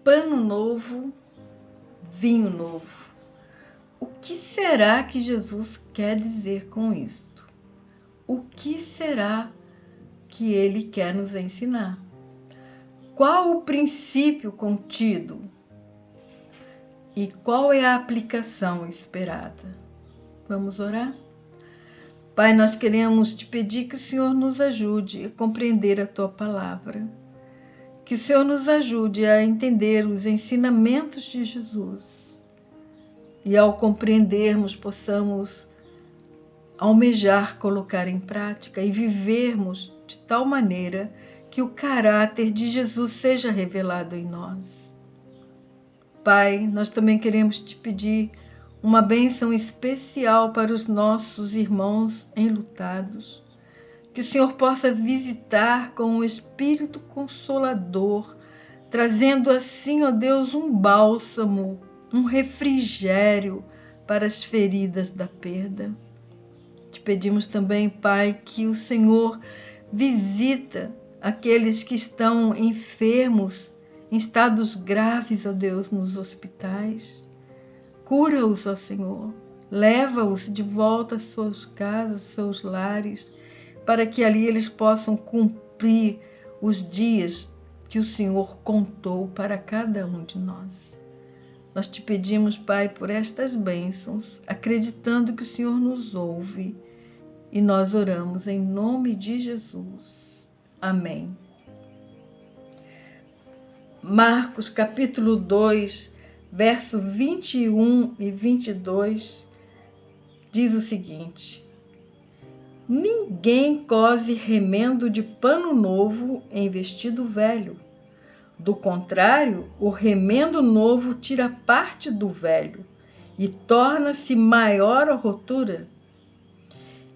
pano novo, vinho novo. O que será que Jesus quer dizer com isto? O que será que ele quer nos ensinar? Qual o princípio contido? E qual é a aplicação esperada? Vamos orar? Pai, nós queremos te pedir que o Senhor nos ajude a compreender a tua palavra. Que o Senhor nos ajude a entender os ensinamentos de Jesus. E ao compreendermos, possamos almejar colocar em prática e vivermos de tal maneira que o caráter de Jesus seja revelado em nós. Pai, nós também queremos te pedir uma bênção especial para os nossos irmãos enlutados. Que o Senhor possa visitar com o Espírito Consolador, trazendo assim, ó Deus, um bálsamo, um refrigério para as feridas da perda. Te pedimos também, Pai, que o Senhor visita aqueles que estão enfermos, em estados graves, ó Deus, nos hospitais. Cura-os, ó Senhor. Leva-os de volta às suas casas, seus lares, para que ali eles possam cumprir os dias que o Senhor contou para cada um de nós. Nós te pedimos, Pai, por estas bênçãos, acreditando que o Senhor nos ouve, e nós oramos em nome de Jesus. Amém. Marcos capítulo 2, verso 21 e 22, diz o seguinte: Ninguém cose remendo de pano novo em vestido velho. Do contrário, o remendo novo tira parte do velho e torna-se maior a rotura.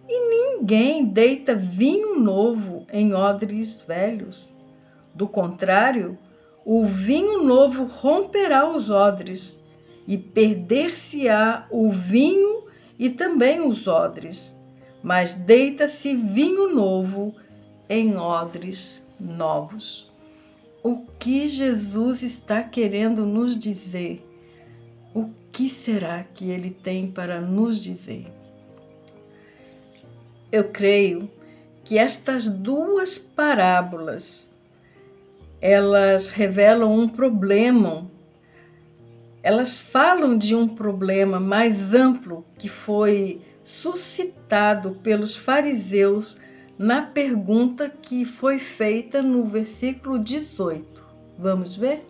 E ninguém deita vinho novo em odres velhos. Do contrário, o vinho novo romperá os odres, e perder-se-á o vinho e também os odres. Mas deita-se vinho novo em odres novos. O que Jesus está querendo nos dizer? O que será que ele tem para nos dizer? Eu creio que estas duas parábolas, elas revelam um problema. Elas falam de um problema mais amplo que foi suscitado pelos fariseus na pergunta que foi feita no versículo 18. Vamos ver?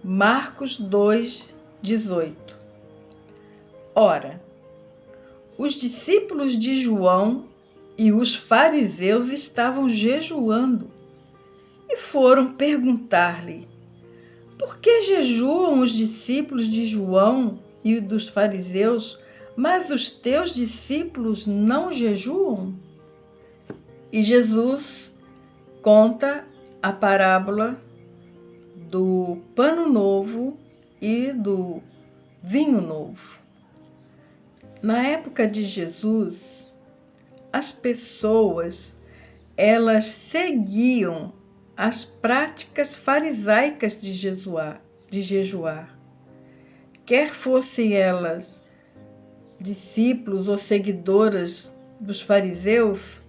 Marcos 2, 18. Ora, os discípulos de João e os fariseus estavam jejuando e foram perguntar-lhe: Por que jejuam os discípulos de João e dos fariseus, mas os teus discípulos não jejuam? E Jesus conta a parábola do pano novo e do vinho novo. Na época de Jesus, as pessoas, elas seguiam as práticas farisaicas de jejuar. Quer fossem elas discípulos ou seguidoras dos fariseus,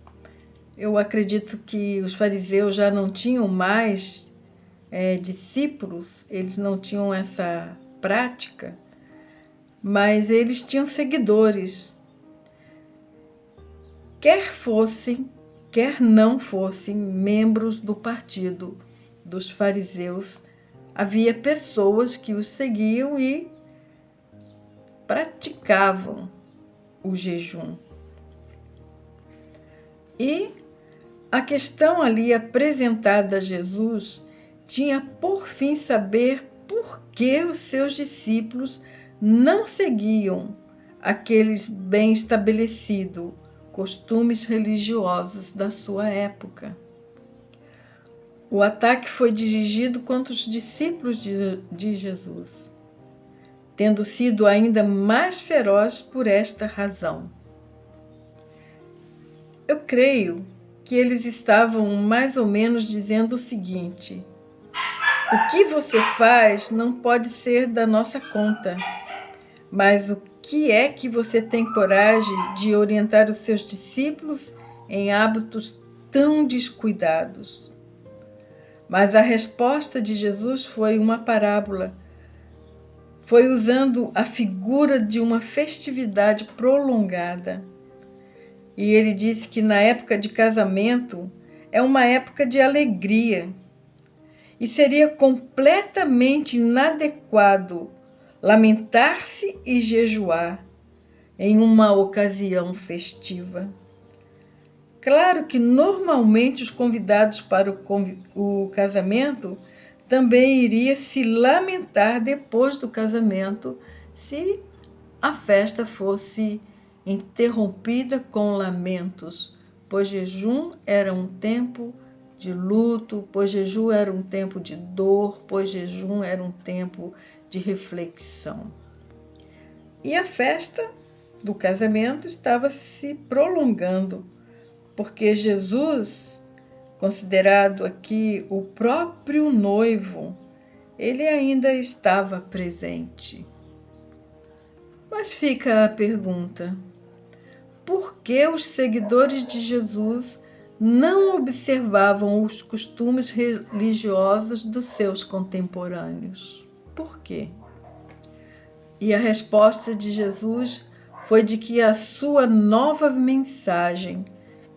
eu acredito que os fariseus já não tinham mais discípulos, eles não tinham essa prática, mas eles tinham seguidores. Quer fossem, quer não fossem membros do partido dos fariseus, havia pessoas que os seguiam e praticavam o jejum. E a questão ali apresentada a Jesus tinha por fim saber por que os seus discípulos não seguiam aqueles bem estabelecidos costumes religiosos da sua época. O ataque foi dirigido contra os discípulos de Jesus, tendo sido ainda mais feroz por esta razão. Eu creio que eles estavam mais ou menos dizendo o seguinte: O que você faz não pode ser da nossa conta, mas o que é que você tem coragem de orientar os seus discípulos em hábitos tão descuidados? Mas a resposta de Jesus foi uma parábola. Foi usando a figura de uma festividade prolongada. E ele disse que na época de casamento é uma época de alegria. E seria completamente inadequado lamentar-se e jejuar em uma ocasião festiva. Claro que normalmente os convidados para o casamento também iriam se lamentar depois do casamento se a festa fosse interrompida com lamentos, pois jejum era um tempo de luto, pois jejum era um tempo de dor, pois jejum era um tempo de reflexão. E a festa do casamento estava se prolongando, porque Jesus, considerado aqui o próprio noivo, ele ainda estava presente. Mas fica a pergunta: por que os seguidores de Jesus não observavam os costumes religiosos dos seus contemporâneos? Por quê? E a resposta de Jesus foi de que a sua nova mensagem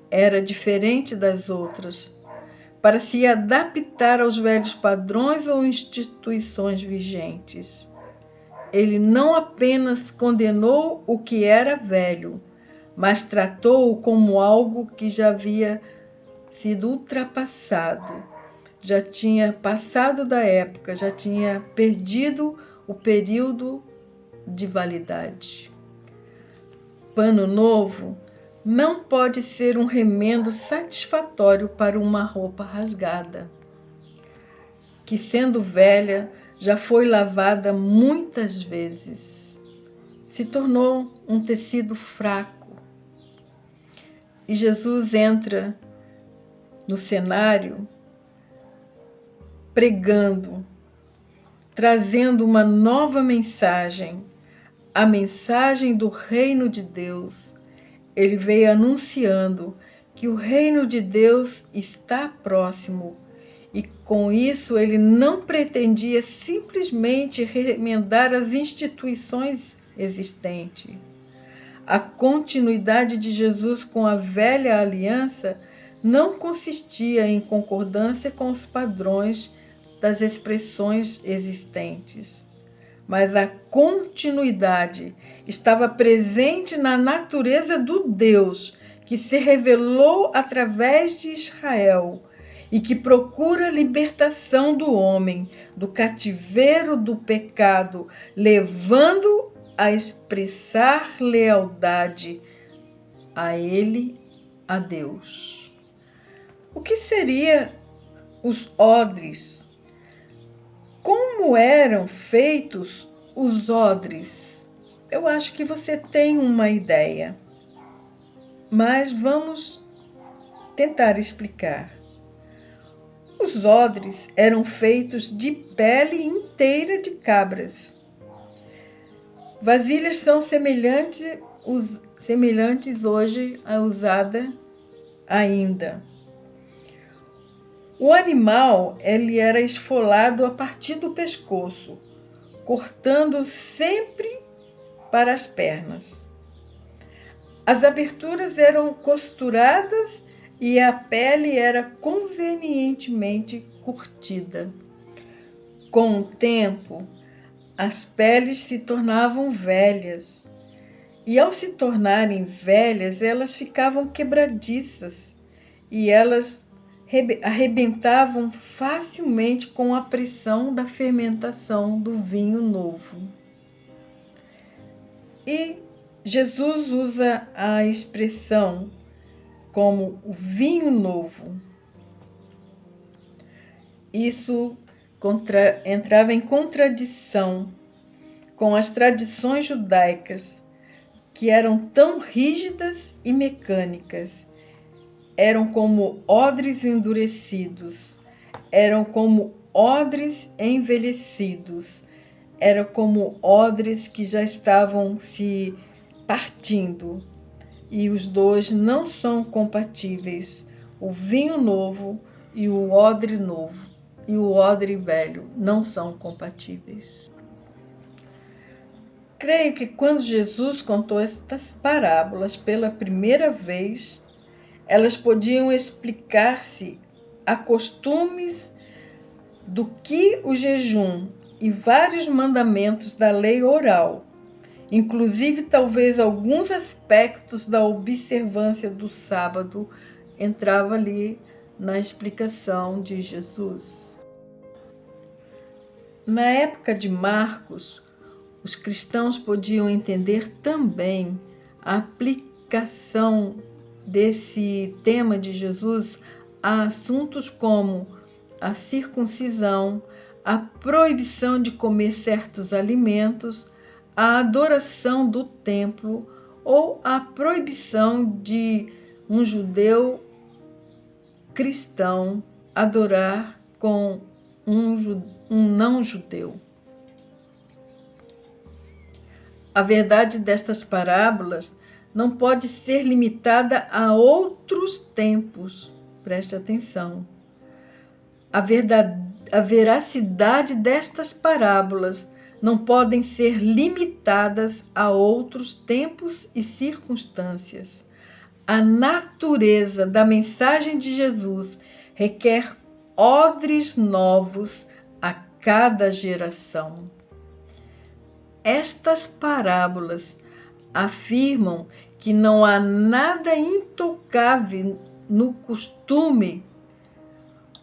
era diferente das outras, para se adaptar aos velhos padrões ou instituições vigentes. Ele não apenas condenou o que era velho, mas tratou-o como algo que já havia sido ultrapassado, já tinha passado da época, já tinha perdido o período de validade. Pano novo não pode ser um remendo satisfatório para uma roupa rasgada, que, sendo velha, já foi lavada muitas vezes. Se tornou um tecido fraco. E Jesus entra no cenário pregando, trazendo uma nova mensagem, a mensagem do reino de Deus. Ele veio anunciando que o reino de Deus está próximo e, com isso, ele não pretendia simplesmente remendar as instituições existentes. A continuidade de Jesus com a velha aliança não consistia em concordância com os padrões das expressões existentes, mas a continuidade estava presente na natureza do Deus que se revelou através de Israel e que procura a libertação do homem do cativeiro do pecado, levando a expressar lealdade a Ele, a Deus. O que seriam os odres? Como eram feitos os odres? Eu acho que você tem uma ideia, mas vamos tentar explicar. Os odres eram feitos de pele inteira de cabras. Vasilhas são semelhantes hoje à usada ainda. O animal ele era esfolado a partir do pescoço, cortando sempre para as pernas. As aberturas eram costuradas e a pele era convenientemente curtida. Com o tempo, as peles se tornavam velhas, e ao se tornarem velhas, elas ficavam quebradiças e elas arrebentavam facilmente com a pressão da fermentação do vinho novo. E Jesus usa a expressão como o vinho novo. Isso entrava em contradição com as tradições judaicas, que eram tão rígidas e mecânicas. Eram como odres endurecidos, eram como odres envelhecidos, era como odres que já estavam se partindo, e os dois não são compatíveis. O vinho novo e o odre novo e o odre velho não são compatíveis. Creio que quando Jesus contou estas parábolas pela primeira vez, elas podiam explicar-se a costumes do que o jejum e vários mandamentos da lei oral, inclusive talvez alguns aspectos da observância do sábado, entrava ali na explicação de Jesus. Na época de Marcos, os cristãos podiam entender também a aplicação desse tema de Jesus a assuntos como a circuncisão, a proibição de comer certos alimentos, a adoração do templo ou a proibição de um judeu cristão adorar com um não-judeu. A verdade destas parábolas não pode ser limitada a outros tempos. Preste atenção. A veracidade destas parábolas não podem ser limitadas a outros tempos e circunstâncias. A natureza da mensagem de Jesus requer odres novos a cada geração. Estas parábolas afirmam que não há nada intocável no costume.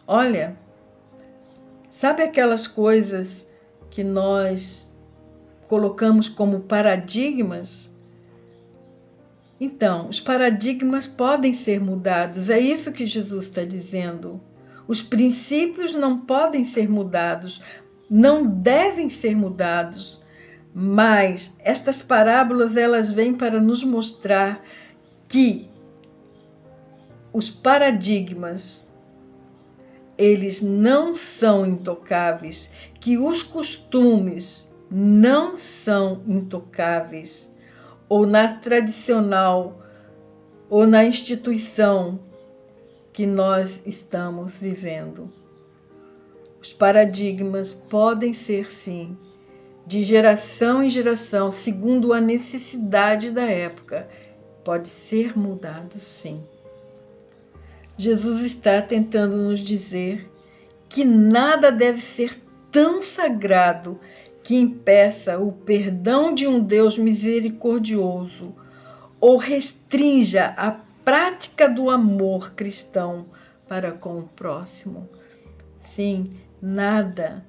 Olha, sabe aquelas coisas que nós colocamos como paradigmas? Então, os paradigmas podem ser mudados, é isso que Jesus está dizendo. Os princípios não podem ser mudados, não devem ser mudados, mas estas parábolas elas vêm para nos mostrar que os paradigmas eles não são intocáveis, que os costumes não são intocáveis, ou na tradicional, ou na instituição que nós estamos vivendo. Os paradigmas podem ser, sim, de geração em geração, segundo a necessidade da época, pode ser mudado, sim. Jesus está tentando nos dizer que nada deve ser tão sagrado que impeça o perdão de um Deus misericordioso ou restrinja a prática do amor cristão para com o próximo. Sim, nada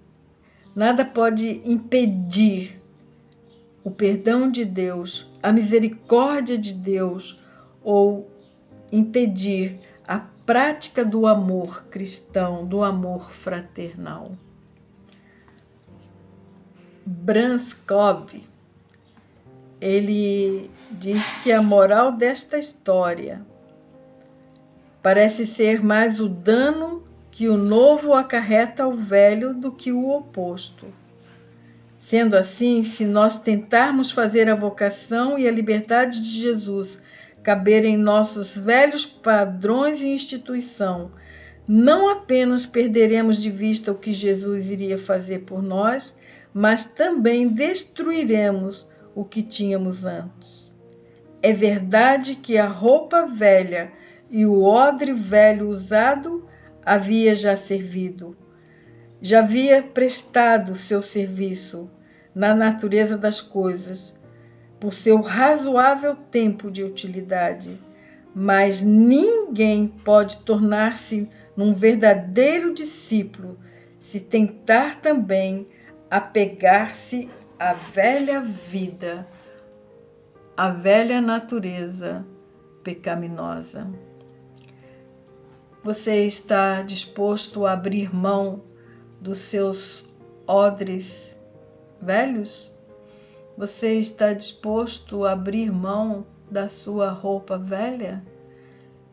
pode impedir o perdão de Deus, a misericórdia de Deus ou impedir a prática do amor cristão, do amor fraternal. Branscov, ele diz que a moral desta história parece ser mais o dano que o novo acarreta ao velho do que o oposto. Sendo assim, se nós tentarmos fazer a vocação e a liberdade de Jesus caber em nossos velhos padrões e instituição, não apenas perderemos de vista o que Jesus iria fazer por nós, mas também destruiremos o que tínhamos antes. É verdade que a roupa velha e o odre velho usado havia já servido, já havia prestado seu serviço na natureza das coisas, por seu razoável tempo de utilidade, mas ninguém pode tornar-se num verdadeiro discípulo se tentar também apegar-se à velha vida, à velha natureza pecaminosa. Você está disposto a abrir mão dos seus odres velhos? Você está disposto a abrir mão da sua roupa velha?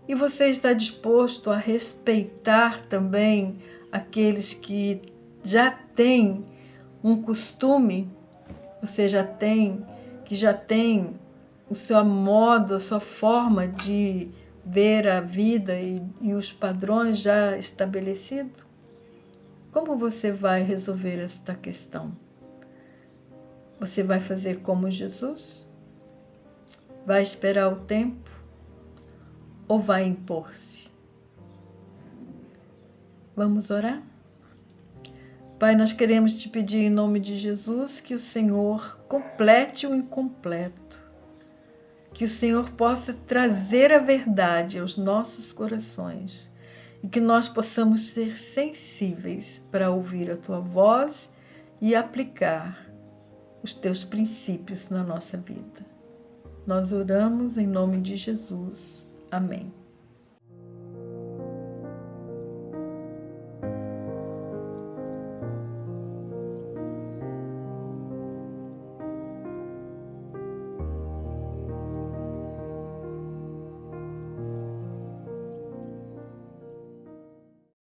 E você está disposto a respeitar também aqueles que já tem um costume, você já tem o seu modo, a sua forma de ver a vida e os padrões já estabelecidos? Como você vai resolver esta questão? Você vai fazer como Jesus? Vai esperar o tempo? Ou vai impor-se? Vamos orar? Pai, nós queremos te pedir em nome de Jesus que o Senhor complete o incompleto, que o Senhor possa trazer a verdade aos nossos corações e que nós possamos ser sensíveis para ouvir a tua voz e aplicar os teus princípios na nossa vida. Nós oramos em nome de Jesus. Amém.